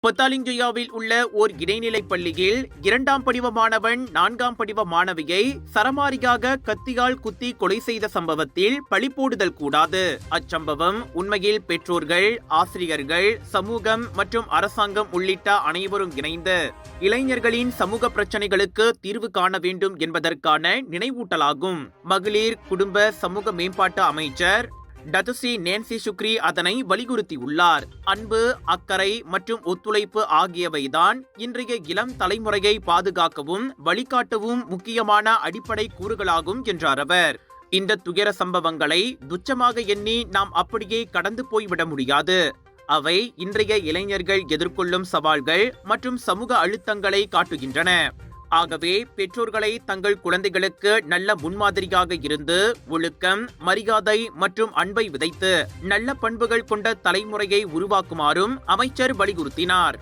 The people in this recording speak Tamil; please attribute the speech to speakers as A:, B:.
A: பொத்தாலிங்கயாவில் உள்ள ஓர் இடைநிலைப் பள்ளியில் 2ஆம் படிவ மாணவன் 4ஆம் படிவ மாணவியை சரமாரியாக கத்தியால் குத்தி கொலை செய்த சம்பவத்தில் பழிபோடுதல் கூடாது. அச்சம்பவம் உண்மையில் பெற்றோர்கள், ஆசிரியர்கள், சமூகம் மற்றும் அரசாங்கம் உள்ளிட்ட அனைவரும் இணைந்து இளைஞர்களின் சமூக பிரச்சனைகளுக்கு தீர்வு காண வேண்டும் என்பதற்கான நினைவூட்டலாகும். மகளிர் குடும்ப சமூக மேம்பாட்டு அமைச்சர் டத்துஸ்ரீ நேன்சி சுக்ரி அதனை வலியுறுத்தியுள்ளார். அன்பு, அக்கறை மற்றும் ஒத்துழைப்பு ஆகியவைதான் இன்றைய இளம் தலைமுறையை பாதுகாக்கவும் வழிகாட்டவும் முக்கியமான அடிப்படை கூறுகளாகும் என்றார் அவர். இந்த துயர சம்பவங்களை துச்சமாக எண்ணி நாம் அப்படியே கடந்து போய்விட முடியாது. அவை இன்றைய இளைஞர்கள் எதிர்கொள்ளும் சவால்கள் மற்றும் சமூக அழுத்தங்களை காட்டுகின்றன. ஆகவே பெற்றோர்களை தங்கள் குழந்தைகளுக்கு நல்ல முன்மாதிரியாக இருந்து ஒழுக்கம், மரியாதை மற்றும் அன்பை விதைத்து நல்ல பண்புகள் கொண்ட தலைமுறையை உருவாக்குமாறும் அமைச்சர் வலியுறுத்தினார்.